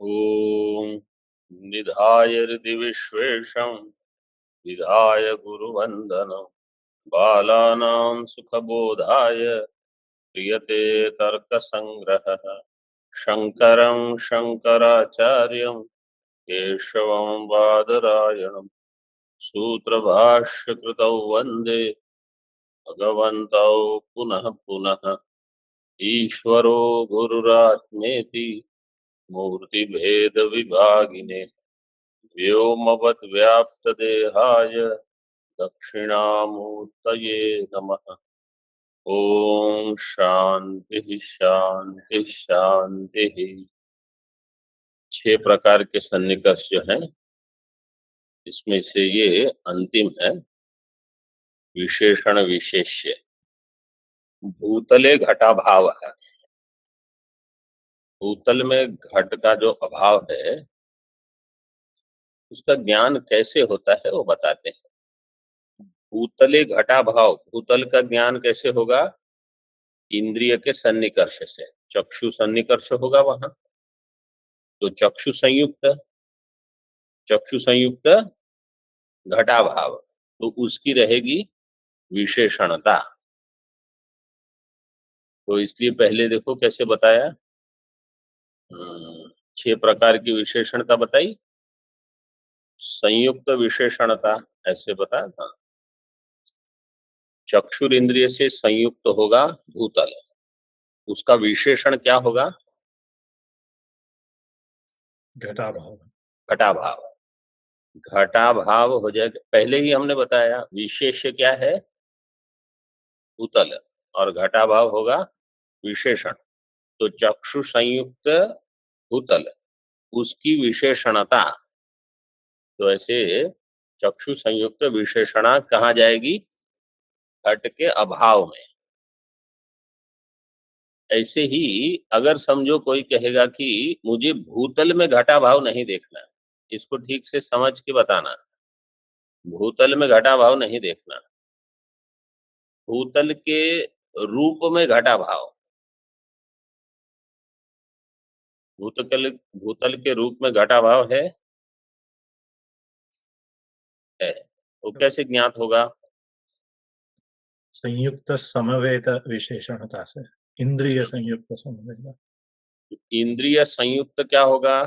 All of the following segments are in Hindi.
ॐ निधाय हृदि विश्वेशं विधाय गुरुवन्दनं बालानां सुखबोधाय क्रियते तर्कसङ्ग्रहः शङ्करं शङ्कराचार्यं केशवं बादरायणं सूत्रभाष्यकृतौ वन्दे भगवन्तौ पुनः पुनः ईश्वरो गुरुरात्मेति मूर्तिभेदविभागिने व्योमवद्व्याप्तदेहाय दक्षिणामूर्तये नमः। ओम शांति शांति शांति। 6 प्रकार के सन्निकर्ष जो हैं, इसमें से ये अंतिम है, विशेषण विशेष्य। भूतले घटाभाव है। भूतल में घट का जो अभाव है उसका ज्ञान कैसे होता है वो बताते हैं। भूतले घटाभाव, भूतल का ज्ञान कैसे होगा? इंद्रिय के सन्निकर्ष से। चक्षु सन्निकर्ष होगा वहां, तो चक्षु संयुक्त घटाभाव, तो उसकी रहेगी विशेषणता। तो इसलिए पहले देखो कैसे बताया। 6 प्रकार की विशेषणता बताई, संयुक्त विशेषणता ऐसे बताया था। चक्षुर इंद्रिय से संयुक्त होगा भूतल, उसका विशेषण क्या होगा? घटाभाव। घटाभाव। घटाभाव हो जाएगा। पहले ही हमने बताया विशेष्य क्या है? भूतल, और घटाभाव होगा विशेषण। तो चक्षु संयुक्त भूतल, उसकी विशेषणता, तो ऐसे चक्षु संयुक्त विशेषणा कहाँ जाएगी? घट के अभाव में। ऐसे ही अगर समझो कोई कहेगा कि मुझे भूतल में घटा भाव नहीं देखना, इसको ठीक से समझ के बताना। भूतल में घटा भाव नहीं देखना, भूतल के रूप में घटा भाव। भूतल के रूप में घटा भाव है। वो कैसे ज्ञात होगा? संयुक्त समवेत विशेषणता से, इंद्रिय संयुक्त समवेत। इंद्रिय संयुक्त क्या होगा?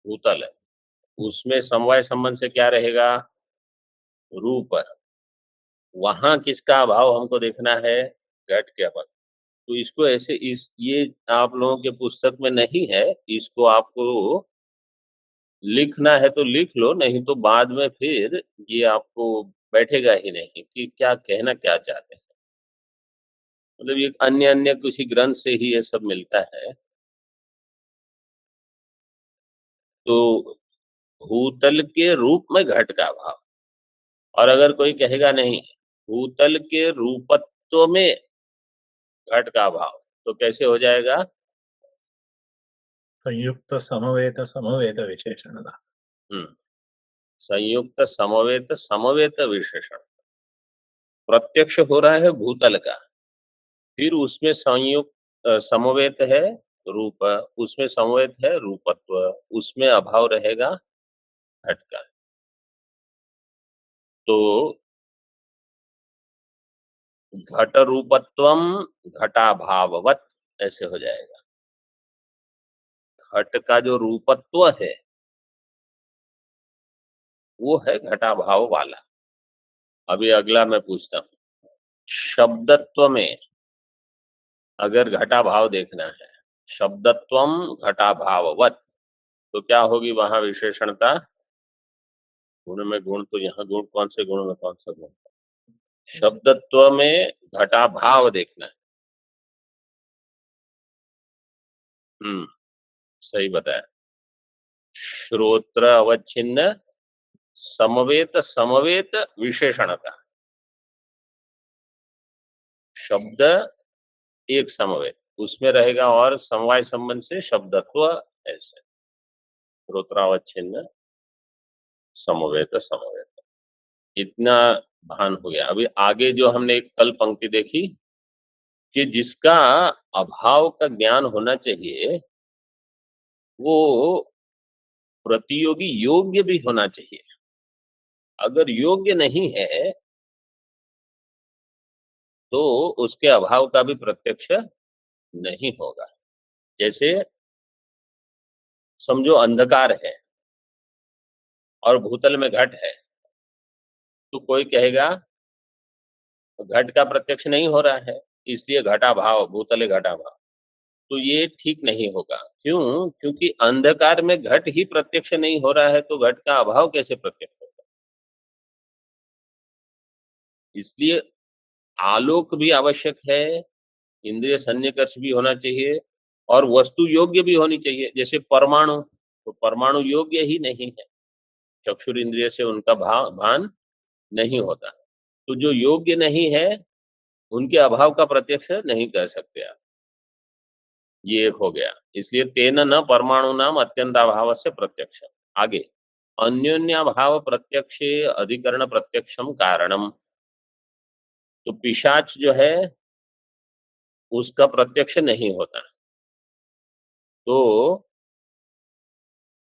भूतल है, उसमें समवाय संबंध से क्या रहेगा? रूप। वहां किसका अभाव हमको देखना है? घट के अभाव। तो इसको ऐसे, इस ये आप लोगों के पुस्तक में नहीं है, इसको आपको लिखना है तो लिख लो, नहीं तो बाद में फिर ये आपको बैठेगा ही नहीं कि क्या कहना क्या चाहते हैं। मतलब ये अन्य अन्य किसी ग्रंथ से ही ये सब मिलता है। तो भूतल के रूप में घट का भाव, और अगर कोई कहेगा नहीं भूतल के रूपत्व में घट का भाव, तो कैसे हो जाएगा? संयुक्त समवेत समवेत विशेषणता। संयुक्त समवेत समवेत विशेषण। प्रत्यक्ष हो रहा है भूतल का, फिर उसमें संयुक्त समवेत है रूप, उसमें समवेत है रूपत्व, उसमें अभाव रहेगा घट का। तो घट रूपत्वम घटाभाववत ऐसे हो जाएगा। घट का जो रूपत्व है वो है घटाभाव वाला। अभी अगला मैं पूछता हूँ, शब्दत्व में अगर घटाभाव देखना है, शब्दत्वम घटाभाववत, तो क्या होगी वहां विशेषणता? गुण में गुण, तो यहाँ गुण कौन से गुण में कौन सा गुण? शब्दत्व में घटाभाव देखना है। सही बताया। श्रोत्र अवच्छिन्न समवेत समवेत विशेषणता। शब्द एक समवेत, उसमें रहेगा और समवाय संबंध से शब्दत्व ऐसे। श्रोत्रावच्छिन्न समवेत समवेत, इतना भान हो गया। अभी आगे जो हमने एक कल पंक्ति देखी कि जिसका अभाव का ज्ञान होना चाहिए, वो प्रतियोगी योग्य भी होना चाहिए। अगर योग्य नहीं है तो उसके अभाव का भी प्रत्यक्ष नहीं होगा। जैसे समझो अंधकार है और भूतल में घट है, तो कोई कहेगा घट का प्रत्यक्ष नहीं हो रहा है, इसलिए घटाभाव, भूतले घटाभाव। तो ये ठीक नहीं होगा। क्यों? क्योंकि अंधकार में घट ही प्रत्यक्ष नहीं हो रहा है, तो घट का अभाव कैसे प्रत्यक्ष होगा? इसलिए आलोक भी आवश्यक है, इंद्रिय सन्निकर्ष भी होना चाहिए और वस्तु योग्य भी होनी चाहिए। जैसे परमाणु, तो परमाणु योग्य ही नहीं है, चक्षुर इंद्रिय से उनका भान नहीं होता। तो जो योग्य नहीं है उनके अभाव का प्रत्यक्ष नहीं कर सकते आप। ये एक हो गया। इसलिए तेन न परमाणु नाम अत्यंताभाव से प्रत्यक्ष। आगे अन्योन्याभाव प्रत्यक्षे अधिकरण प्रत्यक्षम कारणम। तो पिशाच जो है उसका प्रत्यक्ष नहीं होता, तो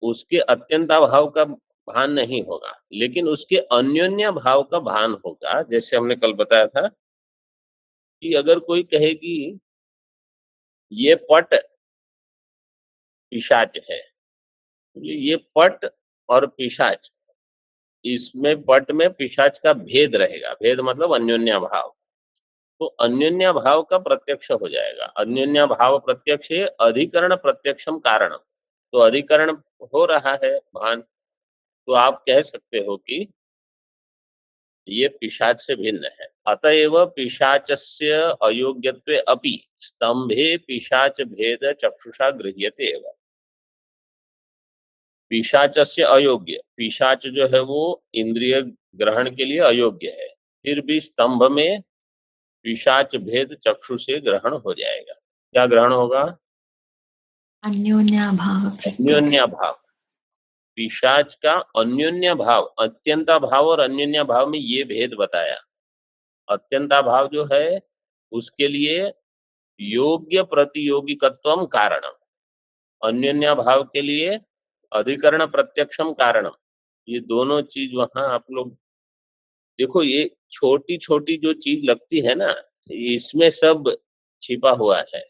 उसके अत्यंताभाव का भान नहीं होगा, लेकिन उसके अन्योन्य भाव का भान होगा। जैसे हमने कल बताया था कि अगर कोई कहे कि ये पट पिशाच है, तो ये पट और पिशाच, इसमें पट में पिशाच का भेद रहेगा। भेद मतलब अन्योन्या भाव। तो अन्योन्या भाव का प्रत्यक्ष हो जाएगा। अन्योन्या भाव प्रत्यक्ष है अधिकरण प्रत्यक्षम कारण। तो अधिकरण हो रहा है भान, तो आप कह सकते हो कि ये पिशाच से भिन्न है। अतएव पिशाचस्य अयोग्यत्वे अपि स्तंभे पिशाच भेद चक्षुषा गृह्यते एव। पिशाचस्य अयोग्य, पिशाच जो है वो इंद्रिय ग्रहण के लिए अयोग्य है, फिर भी स्तंभ में पिशाच भेद चक्षु से ग्रहण हो जाएगा। क्या ग्रहण होगा? अन्योन्याभाव प्रत्यक्ष। अन्योन्या भाव। पिशाच का अन्योन्या भाव, अत्यंता भाव और अन्योन्या भाव में ये भेद बताया। अत्यंता भाव जो है उसके लिए योग्य प्रतियोगिकत्वम कारणम, अन्योन्या भाव के लिए अधिकरण प्रत्यक्षम कारणम। ये दोनों चीज वहां आप लोग देखो, ये छोटी छोटी जो चीज लगती है ना, इसमें सब छिपा हुआ है।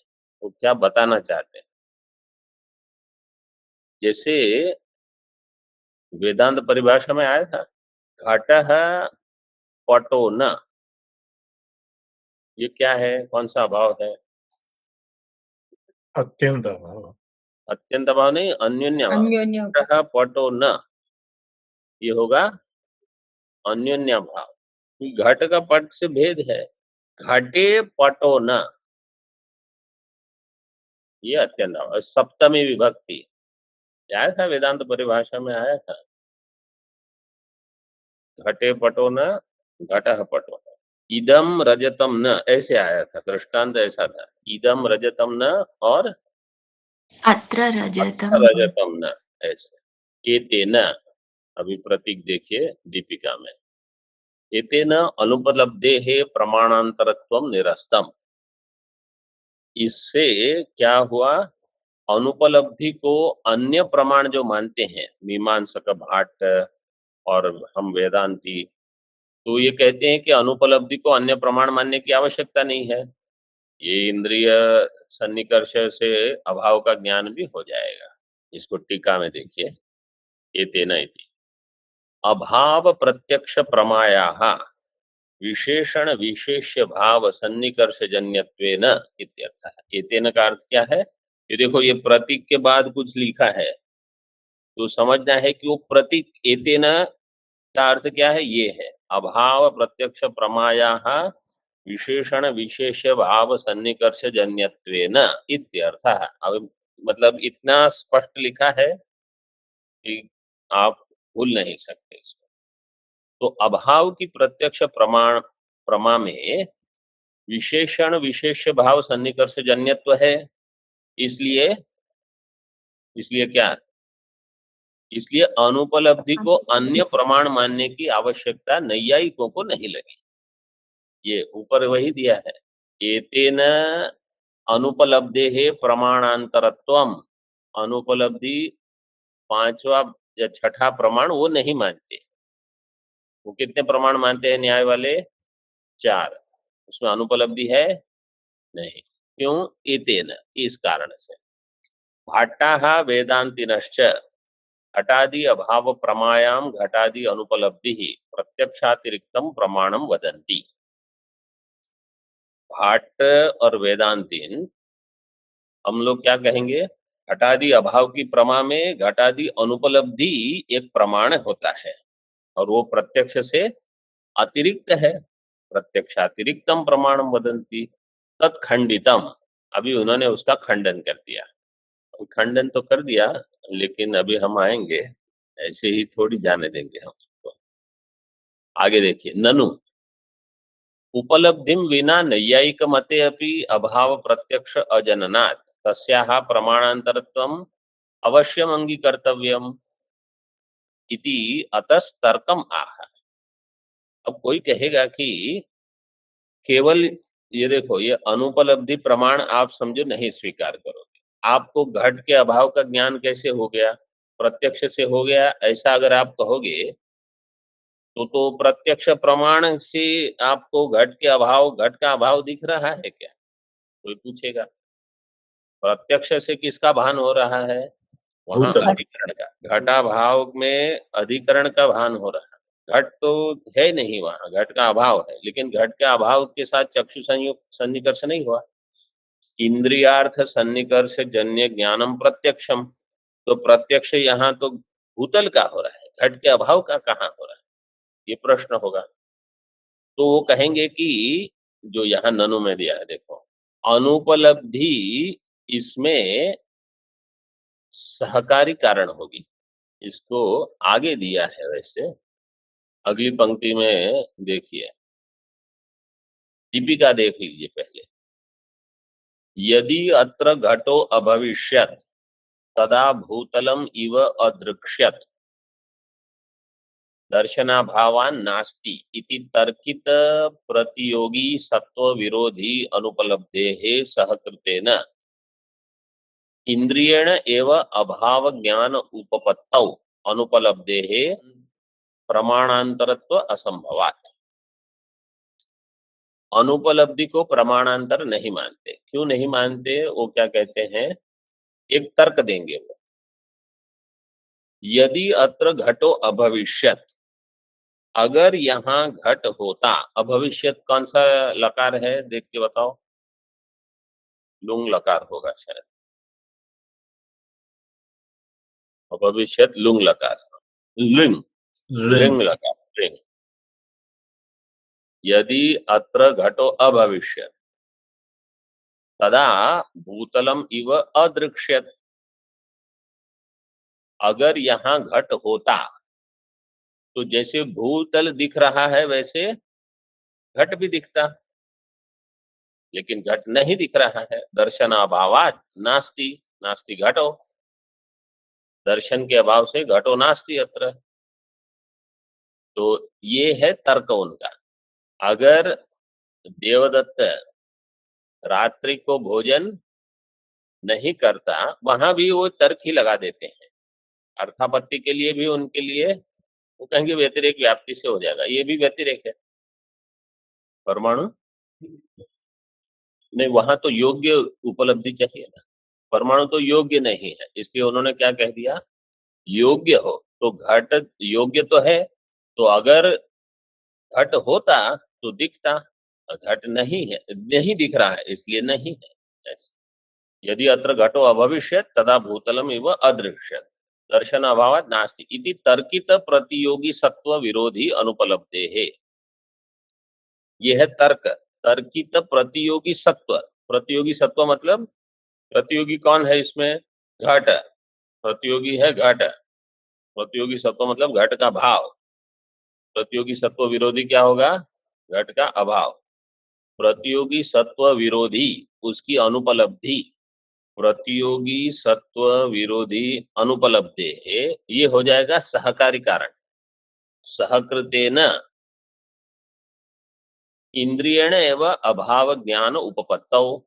वो क्या बताना चाहते हैं? जैसे वेदांत परिभाषा में आया था घटः पटो न, ये क्या है? कौन सा अभाव है? अत्यंत अभाव। अत्यंत अभाव नहीं, अन्योन्य अभाव। अन्योन्य घटः पटो न, ये होगा अन्योन्य भाव। घट का पट से भेद है, घटे पटो न, ये अत्यंत भाव। सप्तमी विभक्ति आया था वेदांत परिभाषा में, आया था घटे पटो न, घटः पटो न, इदम रजतम न, ऐसे आया था। दृष्टांत ऐसा था, इदम रजतम न और अत्र रजतम। रजतम न, ऐसे। एतेन, अभी प्रतीक देखिए दीपिका में, एतेन अनुपलब्धेः प्रमाणांतरत्वम निरस्तम। इससे क्या हुआ? अनुपलब्धि को अन्य प्रमाण जो मानते हैं, मीमांसक भाट और हम वेदांती, तो ये कहते हैं कि अनुपलब्धि को अन्य प्रमाण मानने की आवश्यकता नहीं है, ये इंद्रिय सन्निकर्ष से अभाव का ज्ञान भी हो जाएगा। इसको टीका में देखिए, ये तेना इति अभाव प्रत्यक्ष प्रमायाः विशेषण विशेष्य भाव सन्निकर्ष जन्यत्वेन इत्यर्थः। एतेन का अर्थ क्या है? ये देखो, ये प्रतीक के बाद कुछ लिखा है, तो समझना है कि वो प्रतीक एतेन का अर्थ क्या है? ये है अभाव प्रत्यक्ष प्रमायाः विशेषण विशेष्य भाव सन्निकर्ष जन्यत्वेन इत्यर्थः। अब मतलब इतना स्पष्ट लिखा है कि आप भूल नहीं सकते इसको। तो अभाव की प्रत्यक्ष प्रमा में विशेषण विशेष्य भाव सन्निकर्ष जन्यत्व है। इसलिए इसलिए क्या? इसलिए अनुपलब्धि को अन्य प्रमाण मानने की आवश्यकता नैयायिकों को नहीं लगी। ये ऊपर वही दिया है, एतेन अनुपलब्धेः प्रमाणांतरत्वम। अनुपलब्धि पांचवा या छठा प्रमाण वो नहीं मानते। वो कितने प्रमाण मानते हैं न्याय वाले? 4। उसमें अनुपलब्धि है नहीं। क्यों? एतेन, इस कारण से। भाट्टाः वेदांतिनश्च घटादि अभाव प्रमायाम घटादि अनुपलब्धि प्रत्यक्षातिरिक्तम प्रमाणम वदन्ति। भाट्ट और वेदांतीन हम लोग क्या कहेंगे? घटादि अभाव की प्रमा में घटादि अनुपलब्धि एक प्रमाण होता है और वो प्रत्यक्ष से अतिरिक्त है। प्रत्यक्षातिरिक्तम प्रमाणम वदन्ति तत्खंडितम। अभी उन्होंने उसका खंडन कर दिया। खंडन तो कर दिया, लेकिन अभी हम आएंगे, ऐसे ही थोड़ी जाने देंगे हम उसको। आगे देखिए, ननु उपलब्धिम विना नैयायिक मते अपि अभाव प्रत्यक्ष अजननात् तस्याः प्रमाणांतरत्वम अवश्यम अंगीकर्तव्यम इति अतस्तर्कम आह। अब कोई कहेगा कि केवल ये देखो, ये अनुपलब्धि प्रमाण आप समझो नहीं स्वीकार करोगे, आपको घट के अभाव का ज्ञान कैसे हो गया? प्रत्यक्ष से हो गया, ऐसा अगर आप कहोगे तो प्रत्यक्ष प्रमाण से आपको घट का अभाव दिख रहा है क्या? कोई पूछेगा। प्रत्यक्ष से किसका भान हो रहा है? वहां भूतल। अधिकरण का, घटाभाव में अधिकरण का भान हो रहा है। घट तो है नहीं, वहां घट का अभाव है, लेकिन घट के अभाव के साथ चक्षु संयोग सन्निकर्ष नहीं हुआ। इंद्रियार्थ सन्निकर्ष जन्य ज्ञानम प्रत्यक्षम, तो प्रत्यक्ष यहाँ तो भूतल का हो रहा है, घट के अभाव का कहाँ हो रहा है? ये प्रश्न होगा। तो वो कहेंगे कि जो यहाँ ननु में दिया है, देखो, अनुपलब्धि इसमें सहकारी कारण होगी। इसको आगे दिया है, वैसे अगली पंक्ति में देखिए, दीपिका देख लीजिए पहले। यदि अत्र घटो अभविष्यत् तदा भूतलम इव अदृक्ष्यत् दर्शनाभावान् नास्ति इति तर्कित प्रतियोगी सत्व विरोधी अनुपलब्धेः सहकृतेन इंद्रियेण एव अभाव ज्ञान उपपत्तौ अनुपलब्धेः प्रमाणांतरत्व असंभवात्। अनुपलब्धि को प्रमाणांतर नहीं मानते। क्यों नहीं मानते? वो क्या कहते हैं, एक तर्क देंगे वो। यदि अत्र घटो अभविष्यत्, अगर यहाँ घट होता, अभविष्यत कौन सा लकार है देख के बताओ? लुंग लकार होगा शायद, अभविष्यत लुंग लकार, लिंग लिंग लकार, लिंग। यदि अत्र घटो अभविष्यत् तदा भूतलम इव अदृक्ष्यत्, अगर यहाँ घट होता तो जैसे भूतल दिख रहा है वैसे घट भी दिखता, लेकिन घट नहीं दिख रहा है। दर्शनाभावात् नास्ति, नास्ति घटो, दर्शन के अभाव से घटो नास्ति अत्र। तो ये है तर्क उनका। अगर देवदत्त रात्रि को भोजन नहीं करता, वहां भी वो तर्क ही लगा देते हैं। अर्थापत्ति के लिए भी उनके लिए वो कहेंगे व्यतिरेक व्याप्ति से हो जाएगा, ये भी व्यतिरेक है। परमाणु नहीं, वहां तो योग्य उपलब्धि चाहिए ना, परमाणु तो योग्य नहीं है, इसलिए उन्होंने क्या कह दिया, योग्य हो। तो घट योग्य तो है, तो अगर घट होता तो दिखता, घट नहीं है, नहीं दिख रहा है, इसलिए नहीं है। ऐसे यदि अत्र घटो अभविष्यत् तदा भूतलम इव अदृश्यत् दर्शन अभावात् नास्ति इति तर्कित प्रतियोगी सत्व विरोधी अनुपलब्धेः। यह है तर्क, तर्कित प्रतियोगी सत्व। प्रतियोगी सत्व मतलब प्रतियोगी कौन है इसमें? घट। प्रतियोगी है घट। प्रतियोगी सत्व मतलब घट का भाव। प्रतियोगी सत्व विरोधी क्या होगा? घट का अभाव। प्रतियोगी सत्व विरोधी उसकी अनुपलब्धि, प्रतियोगी सत्व विरोधी अनुपलब्धि है, ये हो जाएगा सहकारी कारण। सहकृतेन इंद्रियण एवं अभाव ज्ञान उपपत्तौ,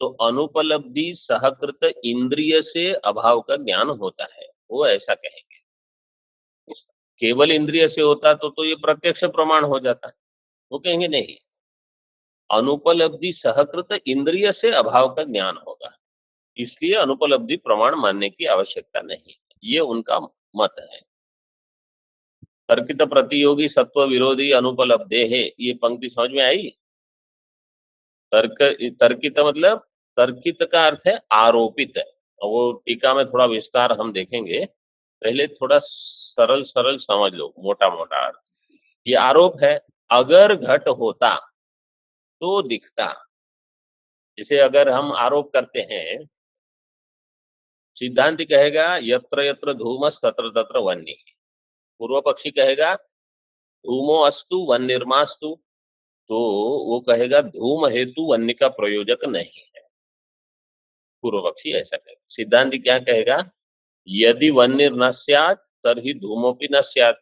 तो अनुपलब्धि सहकृत इंद्रिय से अभाव का ज्ञान होता है, वो ऐसा कहेंगे। केवल इंद्रिय से होता तो ये प्रत्यक्ष प्रमाण हो जाता है। वो कहेंगे नहीं, अनुपलब्धि सहकृत इंद्रिय से अभाव का ज्ञान होगा, इसलिए अनुपलब्धि प्रमाण मानने की आवश्यकता नहीं, ये उनका मत है। तर्कित प्रतियोगी सत्व विरोधी अनुपलब्धे है, ये पंक्ति समझ में आई? तर्कित मतलब, तर्कित का अर्थ है आरोपित है। वो टीका में थोड़ा विस्तार हम देखेंगे, पहले थोड़ा सरल सरल समझ लो, मोटा मोटा अर्थ। ये आरोप है, अगर घट होता तो दिखता। जैसे अगर हम आरोप करते हैं, सिद्धांति कहेगा यत्र यत्र धूमस तत्र तत्र वह्नि, पूर्व पक्षी कहेगा धूमो अस्तु वह्निर्मास्तु, तो वो कहेगा धूम हेतु वन्य का प्रयोजक नहीं है, पूर्व पक्षी ऐसा कहेगा। सिद्धांत क्या कहेगा, यदि वन्य न स्यात् तर्हि धूमोपि न स्यात्,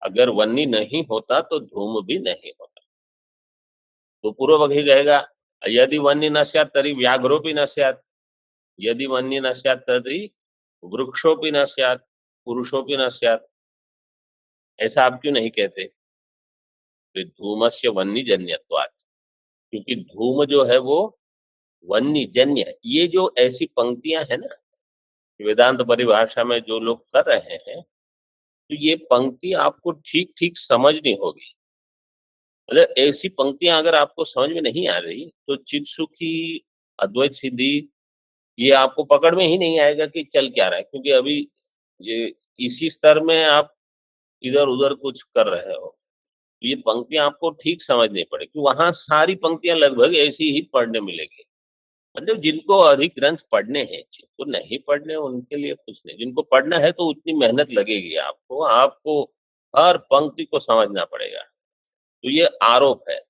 अगर वन्य नहीं होता तो धूम भी नहीं होता। तो पूर्व पक्षी कहेगा यदि वन्य न स्यात् तर्हि व्याघ्रोपि न स्यात्, यदि वन्य न स्यात् तर्हि वृक्षोपि न स्यात्, पुरुषोपि न स्यात्। ऐसा आप क्यों नहीं कहते? धूमस्य वन्य जन्यत्वात्, क्योंकि धूम जो है वो वन्य जन्य है। ये जो ऐसी पंक्तियां है ना वेदांत परिभाषा में जो लोग कर रहे हैं, तो ये पंक्ति आपको ठीक ठीक समझनी होगी। मतलब ऐसी पंक्तियां अगर आपको समझ में नहीं आ रही तो चित्त सुखी, अद्वैत सिद्धि, ये आपको पकड़ में ही नहीं आएगा कि चल क्या रहा है, क्योंकि अभी ये इसी स्तर में आप इधर उधर कुछ कर रहे हो। ये पंक्तियां आपको ठीक समझनी पड़ेगी, वहां सारी पंक्तियां लगभग ऐसी ही पढ़ने मिलेगी। मतलब जिनको अधिक ग्रंथ पढ़ने हैं, जिनको नहीं पढ़ने उनके लिए कुछ नहीं, जिनको पढ़ना है तो उतनी मेहनत लगेगी आपको, आपको हर पंक्ति को समझना पड़ेगा। तो ये आरोप है,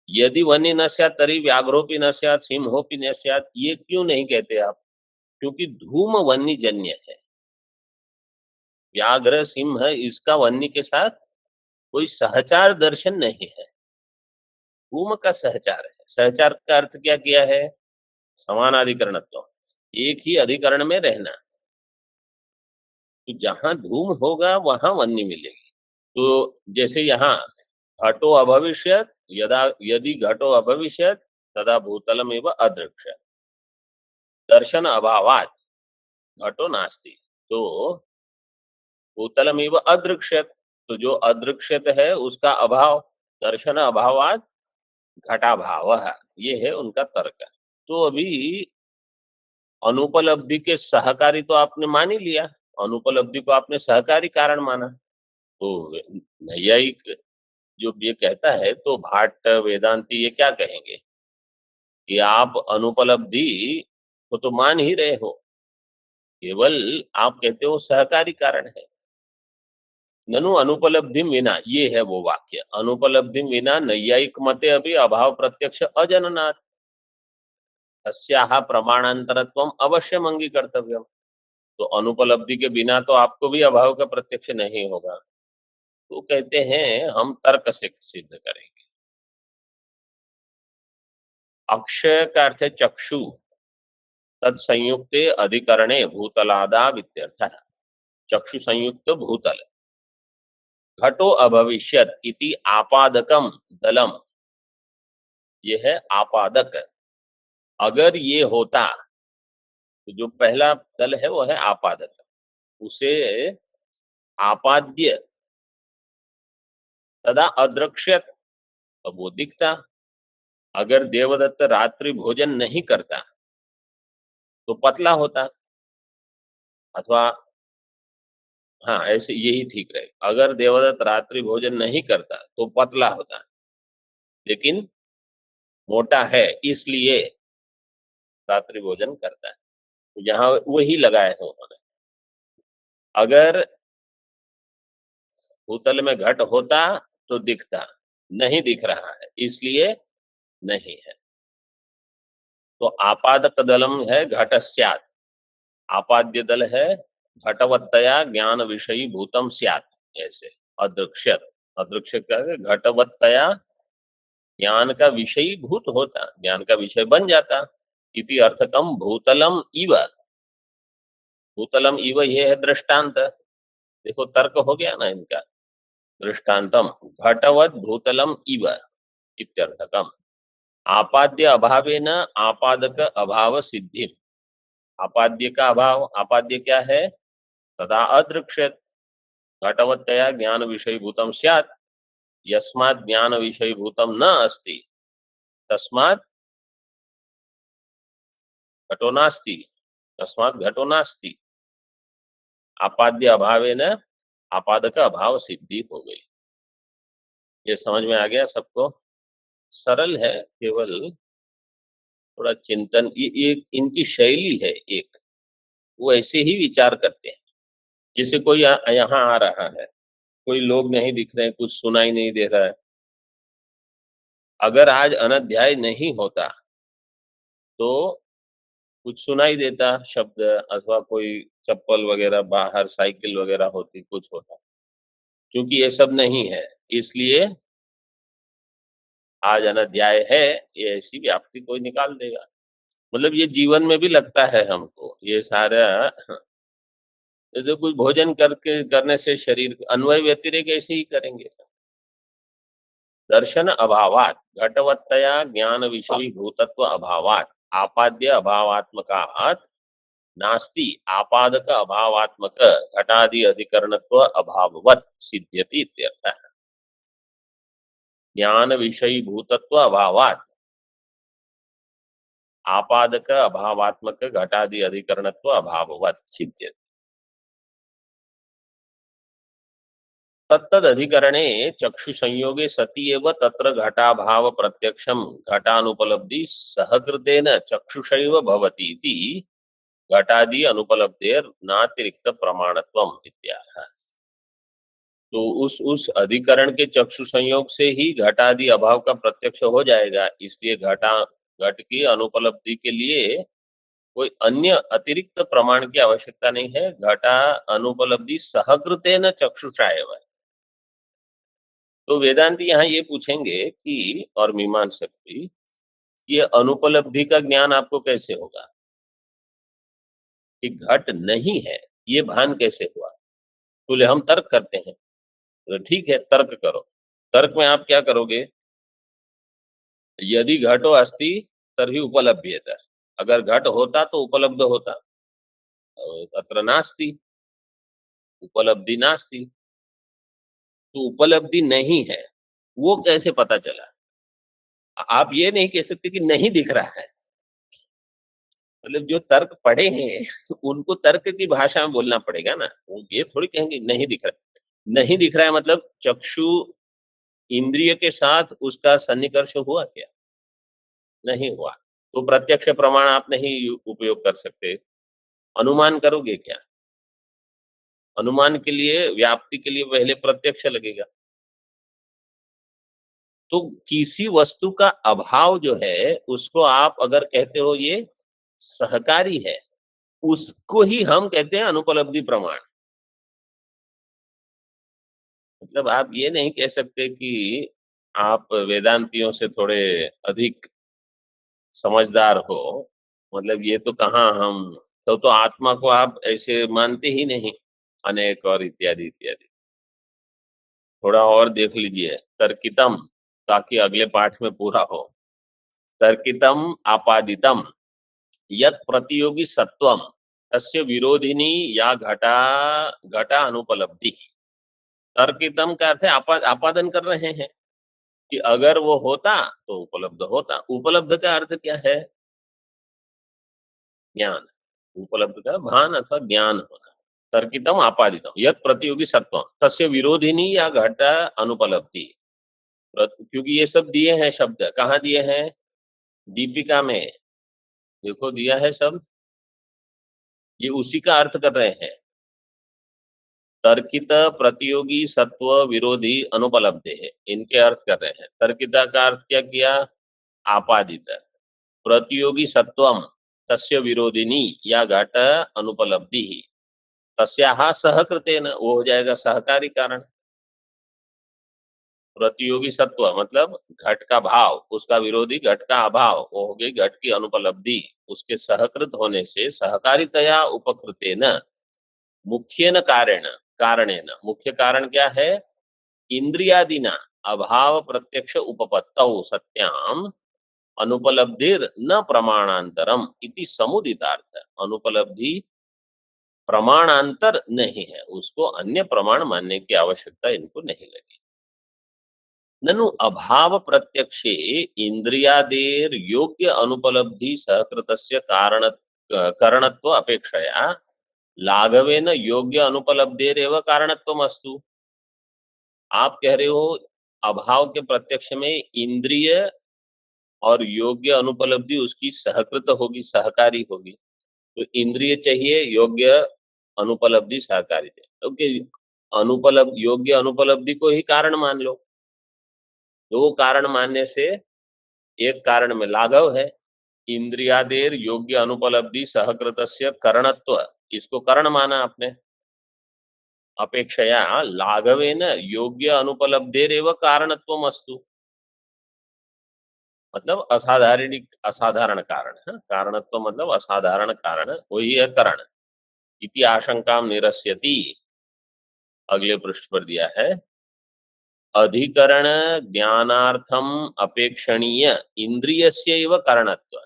यदि वन्य न स्यात् तर्हि व्याघ्रोपि न स्यात् सिंहोपि न स्यात्, ये क्यों नहीं कहते आप? क्योंकि धूम वन्य जन्य है। व्याघ्र सिंह इसका वन्य के साथ कोई सहचार दर्शन नहीं है, धूम का सहचार है। सहचार का अर्थ क्या किया है? समानाधिकरणत्व, एक ही अधिकरण में रहना। तो जहां धूम होगा वहां वन्य मिलेगी। तो जैसे यहाँ घटो अभविष्यत्, यदि घटो अभविष्यत् तदा भूतलम एवं अदृश्यत्, दर्शन अभावात् घटो नास्ति, तो भूतलम एवं अदृश्यत्, तो जो अदृश्यत है उसका अभाव, दर्शन अभावात् घटाभावः, ये है उनका तर्क। तो अभी अनुपलब्धि के सहकारी तो आपने मान ही लिया, अनुपलब्धि को आपने सहकारी कारण माना। तो नैयायिक जो ये कहता है, तो भाट वेदांती ये क्या कहेंगे कि आप अनुपलब्धि को तो मान ही रहे हो, केवल आप कहते हो सहकारी कारण है। ननु अनुपलब्धि विना, ये है वो वाक्य, अनुपलब्धि विना नैयायिक मते अभी अभाव प्रत्यक्ष अजननात् तस्याः प्रमाणांतरत्वम अवश्यम अंगीकर्तव्यम। तो अनुपलब्धि के बिना तो आपको भी अभाव का प्रत्यक्ष नहीं होगा। तो कहते हैं हम तर्क से सिद्ध करेंगे। अक्षय का अर्थ है चक्षु, तत्संयुक्ते अधिकरणे भूतलादा वित्यर्थः, चक्षु संयुक्त भूतल। घटो अभविष्यत् इति आपादकम दलम, ये है आपादक। अगर ये होता तो जो पहला दल है वो है आपादक, उसे आपाद्य तदा अदृश्यत, अब वो दिखता। अगर देवदत्त रात्रि भोजन नहीं करता तो पतला होता, अथवा हाँ ऐसे यही ठीक रहेगा, अगर देवदत्त रात्रि भोजन नहीं करता तो पतला होता, लेकिन मोटा है इसलिए रात्रि भोजन करता है। तो यहाँ वही लगाए हैं उन्होंने। अगर भूतल में घट होता तो दिखता, नहीं दिख रहा है इसलिए नहीं है। तो आपादक दलम है घट स्यात्, आपाद्य दल है घटवत्तया ज्ञान विषयी भूतम स्यात्, ऐसे अदृश्यत, अदृश्यत का घटवत्तया ज्ञान का विषयी भूत होता, ज्ञान का विषय बन जाता। इति अर्थकम भूतलम इव। भूतलम इव ये है दृष्टांत। देखो तर्क हो गया ना इनका। दृष्टांतम घटवत भूतलम इव इत्यर्थकम। आपाद्य अभावेन आपादक अभाव सिद्धि। आपाद्य का अभाव, आपाद्य क्या है? तदा अदृक्ष्यत। घटवत्तया ज्ञान विषयीभूतम स्यात् यस्मात् ज्ञान विषयीभूतम न अस्ति तस्मात् घटो नास्ति। तस्मात् घटो नास्ति। आपाद्य अभावेन आपादक अभाव सिद्धि हो गई। ये समझ में आ गया सबको? सरल है, केवल थोड़ा चिंतन। ये इनकी शैली है एक, वो ऐसे ही विचार करते हैं। जैसे कोई यहाँ आ रहा है, कोई लोग नहीं दिख रहे, कुछ सुनाई नहीं दे रहा है। अगर आज अनध्याय नहीं होता तो कुछ सुनाई देता शब्द, अथवा कोई चप्पल वगैरह बाहर, साइकिल वगैरह होती, कुछ होता। क्योंकि ये सब नहीं है, इसलिए आज अनध्याय है, ये ऐसी व्याप्ति कोई निकाल देगा। मतलब ये जीवन में भी लगता है हमको, ये सारा जैसे कुछ भोजन करके करने से शरीर अन्वय व्यतिरेक ऐसे ही करेंगे। दर्शन अभावात घटवत्तया ज्ञान विषयी भूतत्व अभावात आपाद्य अभावात्मकात् नास्ति आपादक अभावात्मक घटादि अधिकरणत्व अभाववत् सिद्ध्यति इत्यर्थः। ज्ञान विषयी भूतत्व अभावात आपादक अभावात्मक घटादि अधिकरणत्व अभाववत् सिद्ध्यति। तत्तद अधिकरणे चक्षु संयोगे सति एव तत्र घटाभाव प्रत्यक्षम घटानुपलब्धि सहकृतेन चक्षुषैव भवति इति घटादि अनुपलब्धेर नातिरिक्त प्रमाणत्वम इत्याह। तो उस अधिकरण के चक्षु संयोग से ही घटादि अभाव का प्रत्यक्ष हो जाएगा। इसलिए घट की अनुपलब्धि के लिए कोई अन्य अतिरिक्त प्रमाण की आवश्यकता नहीं है। घटा अनुपलब्धि सहकृतेन चक्षुषा एव। तो वेदांती यहाँ ये पूछेंगे कि, और मीमांसक भी, ये अनुपलब्धि का ज्ञान आपको कैसे होगा? कि घट नहीं है ये भान कैसे हुआ? बोले हम तर्क करते हैं। तो ठीक है, तर्क करो। तर्क में आप क्या करोगे? यदि घटो अस्ति तर्हि उपलभ्येत। अगर घट होता तो उपलब्ध होता। अत्र नास्ति, उपलब्धि नास्ति। तो उपलब्धि नहीं है, वो कैसे पता चला? आप ये नहीं कह सकते कि नहीं दिख रहा है। मतलब जो तर्क पढ़े हैं उनको तर्क की भाषा में बोलना पड़ेगा ना। वो ये थोड़ी कहेंगे नहीं दिख रहा। नहीं दिख रहा है मतलब चक्षु इंद्रिय के साथ उसका सन्निकर्ष हुआ क्या? नहीं हुआ। तो प्रत्यक्ष प्रमाण आप नहीं उपयोग कर सकते। अनुमान करोगे क्या? अनुमान के लिए, व्याप्ति के लिए पहले प्रत्यक्ष लगेगा। तो किसी वस्तु का अभाव जो है उसको आप अगर कहते हो ये सहकारी है, उसको ही हम कहते हैं अनुपलब्धि प्रमाण। मतलब आप ये नहीं कह सकते कि आप वेदांतियों से थोड़े अधिक समझदार हो। मतलब ये तो कहाँ हम तो आत्मा को आप ऐसे मानते ही नहीं। अनेक और इत्यादि इत्यादि। थोड़ा और देख लीजिए तर्कितम, ताकि अगले पाठ में पूरा हो। तर्कितम आपादितम यत प्रतियोगी सत्वम तस्य विरोधिनी या घटा अनुपलब्धि। तर्कितम का अर्थ है आपादन कर रहे हैं कि अगर वो होता तो उपलब्ध होता। उपलब्ध का अर्थ क्या है? ज्ञान। उपलब्ध का भान अथवा ज्ञान होना। तर्कितम आपादितम यत प्रतियोगी सत्वम तस्य विरोधिनी या घटा अनुपलब्धि। क्योंकि ये सब दिए हैं शब्द, कहाँ दिए हैं? दीपिका में देखो दिया है सब। ये उसी का अर्थ कर रहे हैं। तर्कित प्रतियोगी सत्व विरोधी अनुपलब्धि है, इनके अर्थ कर रहे हैं। तर्किता का अर्थ क्या किया? आपादित। प्रतियोगी सत्वम तस्य विरोधिनी या घट अनुपलब्धि तस्याः सहकृतेन, वो हो जाएगा सहकारी कारण। प्रतियोगी सत्व मतलब घट का भाव, उसका विरोधी घट का अभाव, वो हो गई घट की अनुपलब्धि। उसके सहकृत होने से सहकारितया उपकृतेन मुख्येन कारणेन, मुख्य कारण क्या है? इंद्रियादिना अभाव प्रत्यक्ष उपपत्तौ सत्याम अनुपलब्धिर न प्रमाणांतरम इति समुदितार्थ। अनुपलब्धि प्रमाणांतर नहीं है, उसको अन्य प्रमाण मानने की आवश्यकता इनको नहीं लगी। ननु अभाव प्रत्यक्षे इंद्रियादेर योग्य अनुपलब्धि सहकृतस्य कारणत्व अपेक्षया लाघवेन योग्य अनुपलब्धेरेव कारणत्वमस्तु। आप कह रहे हो अभाव के प्रत्यक्ष में इंद्रिय और योग्य अनुपलब्धि उसकी सहकृत होगी, सहकारी होगी। तो इंद्रिय चाहिए, योग्य अनुपलब्धि सहकारी चाहिए। ओके, योग्य अनुपलब्धि को ही कारण मान लो। दो कारण मानने से एक कारण में लाघव है। इंद्रियादेर योग्य अनुपलब्धि सहकृतस्य करणत्व, इसको कारण माना आपने। अपेक्षया लाघवेन योग्य अनुपलब्धेरेव कारणत्वमस्तु, मतलब असाधारण कारण है। कारणत्व मतलब असाधारण कारण, वही है कारण। इति आशंका निरस्यति। अगले पृष्ठ पर दिया है, अधिकरण ज्ञानार्थम अपेक्षणीय इंद्रियस्यैव कारणत्व।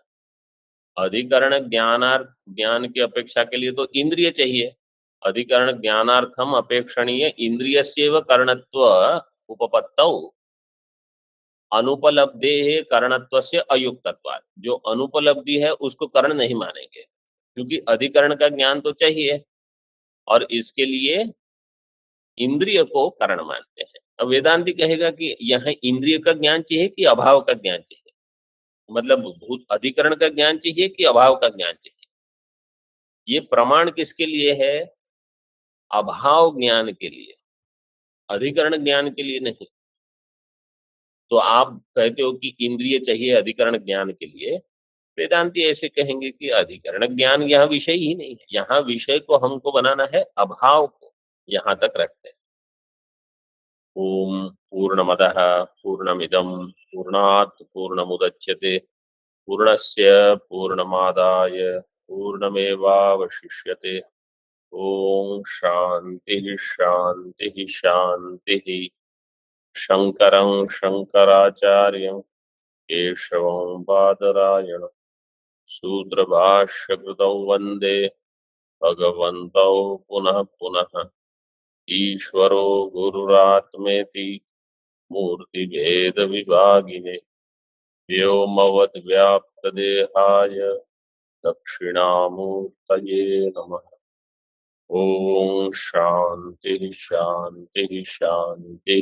अधिकरण ज्ञान की अपेक्षा के लिए तो इंद्रिय चाहिए। अधिकरण ज्ञानार्थम अपेक्षणीय इंद्रियस्यैव कारणत्व उपपत्तौ अनुपलब्धे कारणत्वस्य अयुक्तत्वात्। जो अनुपलब्धि है उसको कारण नहीं मानेंगे, क्योंकि अधिकरण का ज्ञान तो चाहिए और इसके लिए इंद्रिय को कारण मानते हैं। अब वेदांती कहेगा कि यहाँ इंद्रिय का ज्ञान चाहिए कि अभाव का ज्ञान चाहिए, मतलब भूत अधिकरण का ज्ञान चाहिए कि अभाव का ज्ञान चाहिए। ये प्रमाण किसके लिए है? अभाव ज्ञान के लिए, अधिकरण ज्ञान के लिए नहीं। तो आप कहते हो कि इंद्रिय चाहिए अधिकरण ज्ञान के लिए, वेदांती ऐसे कहेंगे कि अधिकरण ज्ञान यहाँ विषय ही नहीं है। यहाँ विषय को हमको बनाना है अभाव को, यहाँ तक रखते हैं। ओम पूर्णमदः पूर्णमिदं पूर्णात् पूर्णमुदच्यते पूर्णस्य पूर्णमादाय पूर्णमेवावशिष्यते। ओम शांति शांति शांति। शंकरं शंकराचार्यं केशवं बादरायणं सूत्रभाष्यकृतौ वन्दे भगवन्तौ पुनः पुनः। ईश्वरो गुरुरात्मेति मूर्तिभेदविभागिने व्योमवद्व्याप्तदेहाय दक्षिणामूर्तये नमः। ओम शांति शांति शांति।